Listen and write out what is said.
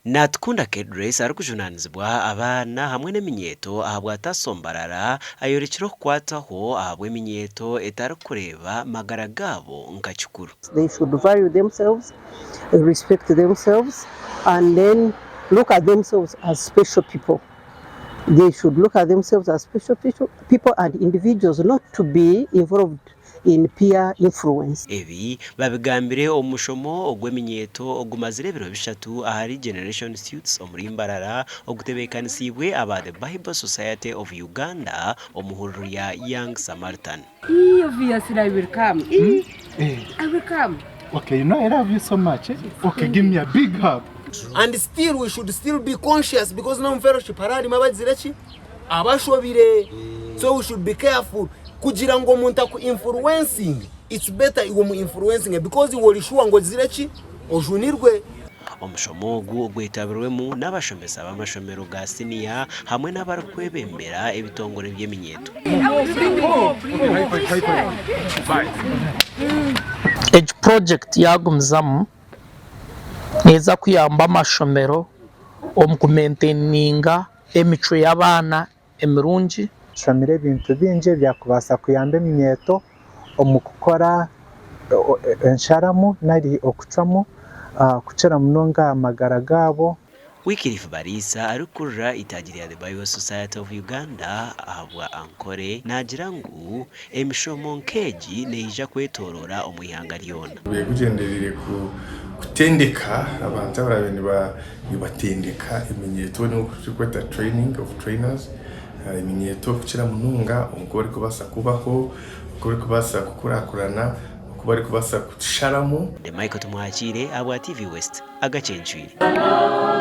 Natkunda Kedress arikujunanizibwa abana hamwe n'Eminyeto ahabwa Mbarara ayorekero kwataho ahabwa Eminyeto etarikureba magara gabo nkakikuru. They should value themselves, respect themselves, and then look at themselves as special people. They should look at themselves as special people and individuals, not to be involved in peer influence. Ebi babigambire omushomo ogw'Eminyeto ogumazire biro bishatu ahari Generation Suits omuri Mbarara ogutebekanisibwe aba the Bible Society of Uganda omuhururu ya Young Samaritan. Obviously I will come. I will come. Okay, you know I love you so much. Okay, give me a big hug. And still we should still be conscious because now fellowship harari mabazirachi abashobire, so we should be careful kugira ngo muntu ku influencing. It's better iwo mu influencing because iwo lishuwa ngo zirechi ojunirwe. Omushomo ogwitabirwemu n'abashomesa b'amashomero ga senior hamwe n'abarikwebembera ebitongore by'Eminyeto. Age project yagumzamu neza kuyamba amashomero omukumaintaininga emico y'abana emirungi. Shomire bintu binje byakubasa kuyamba Eminyeto omukukora ensharamu nari okucamu kucera munonga amagara gabo. Wikirifu Barisa arukurura itagiri ya the Bible Society of Uganda ahabwa ankore nagira ngu emishomo nkeji neija kwetorora omuyanga lyona. Kugenderere kutendeka abantu abarabeni batendeka Eminyeto no kweta training of trainers. Eminyeto kucera munonga omukore kubasa kubaho, omukore kubasa kukurakurana, okubari kubasa kusharamu. The Michael Tumwachire abwa TV West Agacencwire.